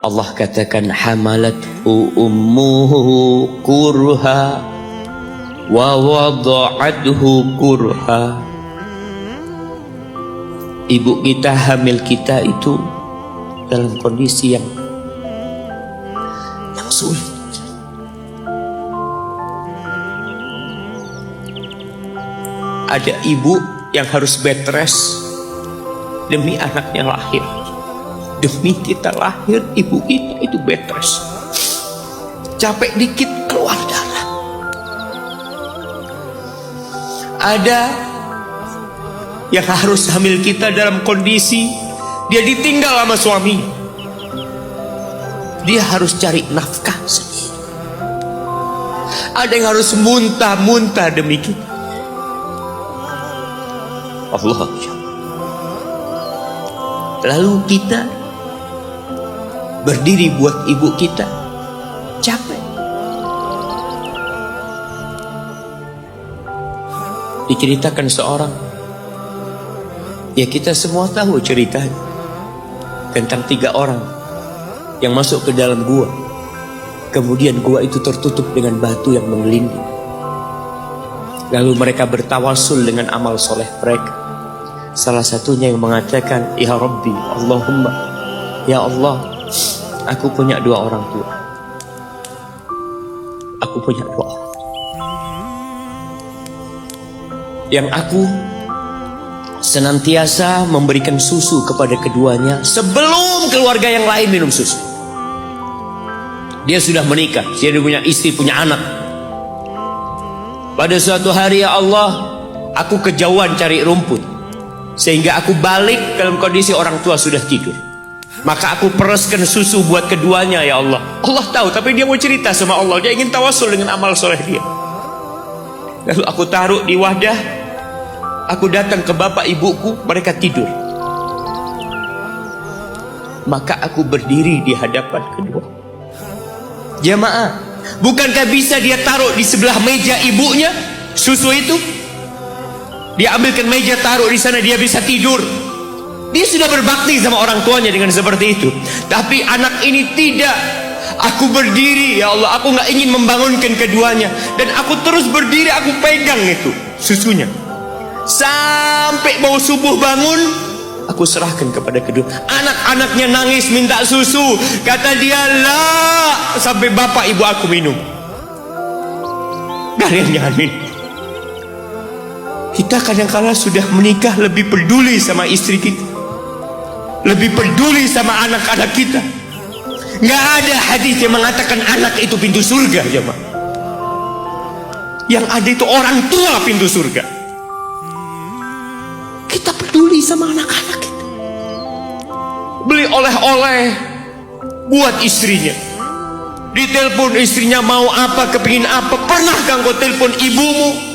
Allah katakan hamalathu ummuhu kurha wa wada'athu kurha. Ibu kita hamil kita itu dalam kondisi yang sulit. Ada ibu yang harus bed rest demi anaknya lahir. Demi kita lahir, ibu kita itu bed rest. Capek dikit keluar darah. Ada yang harus hamil kita dalam kondisi dia ditinggal sama suami. Dia harus cari nafkah sendiri. Ada yang harus muntah-muntah demi kita. Allah. Lalu kita berdiri buat ibu kita, capek. Diceritakan seorang, ya kita semua tahu ceritanya, tentang 3 orang yang masuk ke dalam gua. Kemudian gua itu tertutup dengan batu yang menggelinding. Lalu mereka bertawasul dengan amal soleh mereka. Salah satunya yang mengatakan, ya Rabbi, Allahumma, ya Allah, aku punya 2 orang tua. Aku punya 2 orang. Yang aku senantiasa memberikan susu kepada keduanya sebelum keluarga yang lain minum susu. Dia sudah menikah, dia punya istri, punya anak. Pada suatu hari, ya Allah, aku kejauhan cari rumput, sehingga aku balik dalam kondisi orang tua sudah tidur. Maka aku pereskan susu buat keduanya, ya Allah. Allah tahu, tapi dia mau cerita sama Allah. Dia ingin tawasul dengan amal soleh dia. Lalu aku taruh di wadah. Aku datang ke bapak ibuku, mereka tidur. Maka aku berdiri di hadapan kedua. Jamaah, bukankah bisa dia taruh di sebelah meja ibunya susu itu? Dia ambilkan meja, taruh di sana, dia bisa tidur. Dia sudah berbakti sama orang tuanya dengan seperti itu. Tapi anak ini tidak. Aku berdiri, ya Allah, aku gak ingin membangunkan keduanya. Dan aku terus berdiri, aku pegang itu susunya. Sampai mau subuh bangun, aku serahkan kepada kedua. Anak-anaknya nangis minta susu. Kata dia, lah, sampai bapak ibu aku minum. Kalian jangan minum. Kita kadang-kala sudah menikah lebih peduli sama istri kita, lebih peduli sama anak-anak kita. Nggak ada hadis yang mengatakan anak itu pintu surga, jemaah. Yang ada itu orang tua pintu surga. Kita peduli sama anak-anak kita. Beli oleh-oleh buat istrinya. Ditelepon istrinya mau apa, kepingin apa. Pernah kan kau telepon ibumu?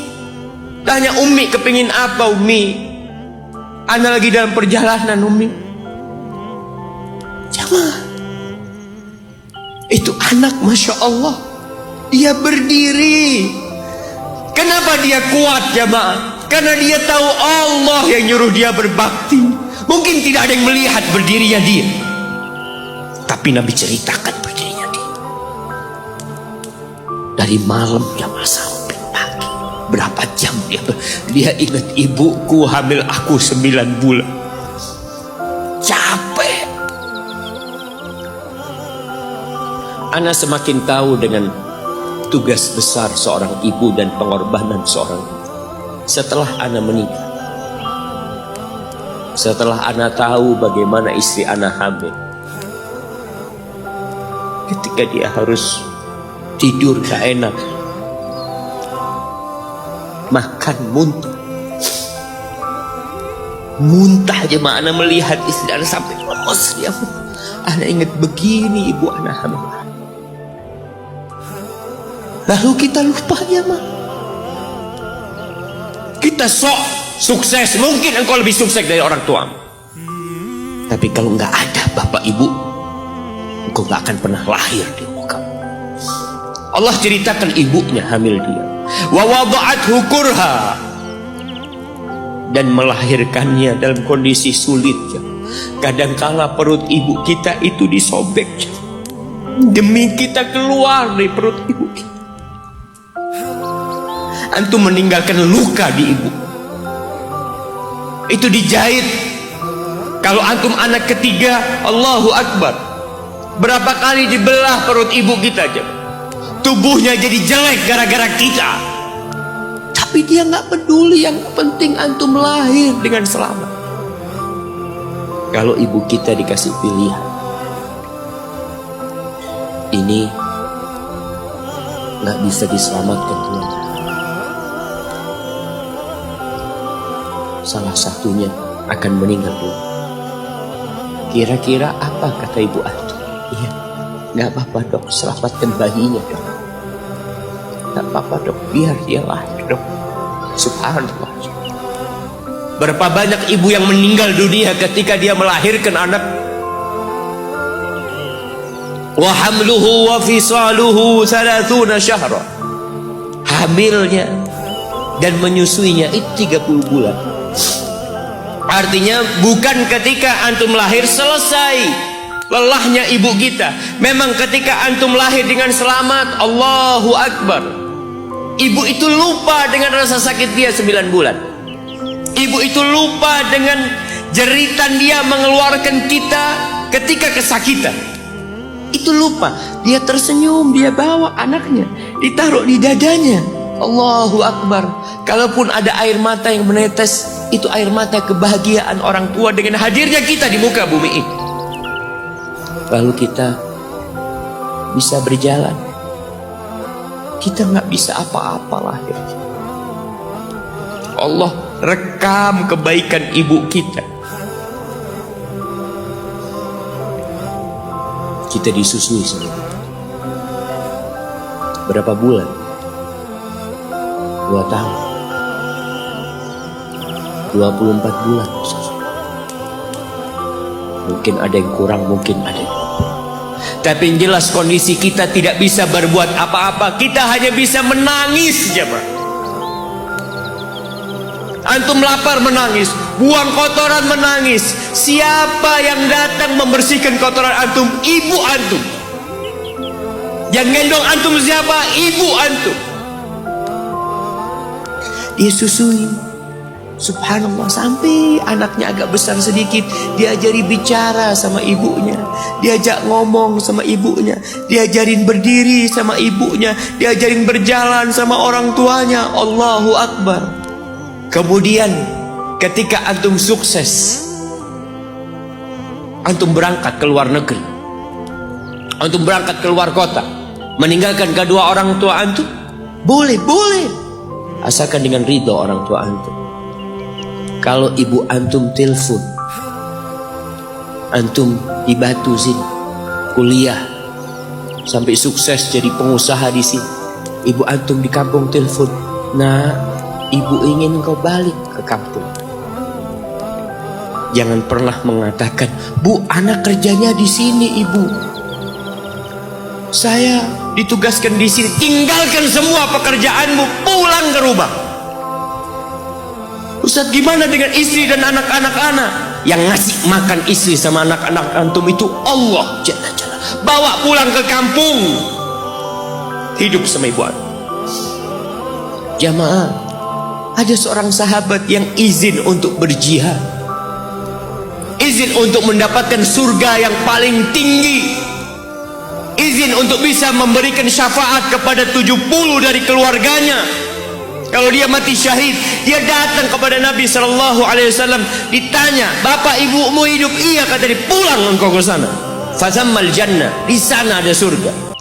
Tanya, Umi kepingin apa, Umi? Ana lagi dalam perjalanan, Umi. Jamaah, itu anak, Masya Allah, dia berdiri. Kenapa dia kuat, jamaah? Karena dia tahu Allah yang nyuruh dia berbakti. Mungkin tidak ada yang melihat berdirinya dia, tapi Nabi ceritakan berdirinya dia. Dari malam jamaah sampai pagi, berapa jam dia ingat, ibuku hamil aku 9 bulan. Capek. Ana semakin tahu dengan tugas besar seorang ibu dan pengorbanan seorang ibu. Setelah ana menikah, setelah ana tahu bagaimana istri ana hamil, ketika dia harus tidur gak enak, makan muntah aja, ana melihat istri ana sampai lemas dia. Ana ingat begini ibu ana hamil. Lalu kita lupa, ya mah. Kita sok sukses, mungkin engkau lebih sukses dari orang tua. Tapi kalau nggak ada bapak ibu, engkau nggak akan pernah lahir di muka. Allah ceritakan ibunya hamil dia. Wa wada'athu kurha, dan melahirkannya dalam kondisi sulit. Kadangkala perut ibu kita itu disobek demi kita keluar dari perut ibu kita. Antum meninggalkan luka di ibu, itu dijahit. Kalau antum anak ketiga, Allahu Akbar, berapa kali dibelah perut ibu kita aja. Tubuhnya jadi jelek gara-gara kita. Tapi dia nggak peduli, yang penting antum lahir dengan selamat. Kalau ibu kita dikasih pilihan, ini nggak bisa diselamatkan Tuhan, salah satunya akan meninggal dulu. Kira-kira apa kata ibu antum? Iya, nggak apa-apa dok, selamatkan bayinya dok. Nggak apa-apa dok, biar dia lahir dok. Subhanallah. Berapa banyak ibu yang meninggal dunia ketika dia melahirkan anak. Wa hamluhu wa fisaluhu 30 syahra. Hamilnya dan menyusuinya itu 30 bulan. Artinya bukan ketika antum lahir selesai lelahnya ibu kita. Memang ketika antum lahir dengan selamat, Allahu Akbar, ibu itu lupa dengan rasa sakit dia 9 bulan. Ibu itu lupa dengan jeritan dia mengeluarkan kita ketika kesakitan. Itu lupa. Dia tersenyum, dia bawa anaknya, ditaruh di dadanya. Allahu Akbar. Kalaupun ada air mata yang menetes, itu air mata kebahagiaan orang tua dengan hadirnya kita di muka bumi ini. Lalu kita bisa berjalan. Kita nggak bisa apa-apa lahir. Allah rekam kebaikan ibu kita. Kita disusui sama berapa bulan? 2 tahun, 24 bulan. Mungkin ada yang kurang, mungkin ada yang lebih. Tapi yang jelas kondisi kita tidak bisa berbuat apa-apa. Kita hanya bisa menangis jemaah. Antum lapar menangis, buang kotoran menangis. Siapa yang datang membersihkan kotoran antum? Ibu antum. Yang gendong antum siapa? Ibu antum. Dia susui, subhanallah, sampai anaknya agak besar sedikit, diajari bicara sama ibunya, diajak ngomong sama ibunya, diajarin berdiri sama ibunya, diajarin berjalan sama orang tuanya. Allahu Akbar. Kemudian ketika antum sukses, antum berangkat ke luar negeri, antum berangkat ke luar kota, meninggalkan kedua orang tua antum, boleh, asalkan dengan ridho orang tua antum. Kalau ibu antum telepon, antum di Batu sini kuliah sampai sukses jadi pengusaha di sini, ibu antum di kampung telepon, nah, ibu ingin kau balik ke kampung. Jangan pernah mengatakan, bu, anak kerjanya di sini, ibu. Saya ditugaskan di sini. Tinggalkan semua pekerjaanmu, pulang ke rumah. Ustaz, gimana dengan istri dan anak-anak? Yang ngasih makan istri sama anak-anak antum itu Allah Jalla Jalla. Bawa pulang ke kampung, hidup sama ibu antum. Jamaah, ada seorang sahabat yang izin untuk berjihad, izin untuk mendapatkan surga yang paling tinggi, izin untuk bisa memberikan syafaat kepada 70 dari keluarganya. Kalau dia mati syahid, dia datang kepada Nabi SAW, ditanya, bapak ibumu hidup? Iya, kata dia, pulang engkau ke sana. Fazammal jannah, di sana ada surga.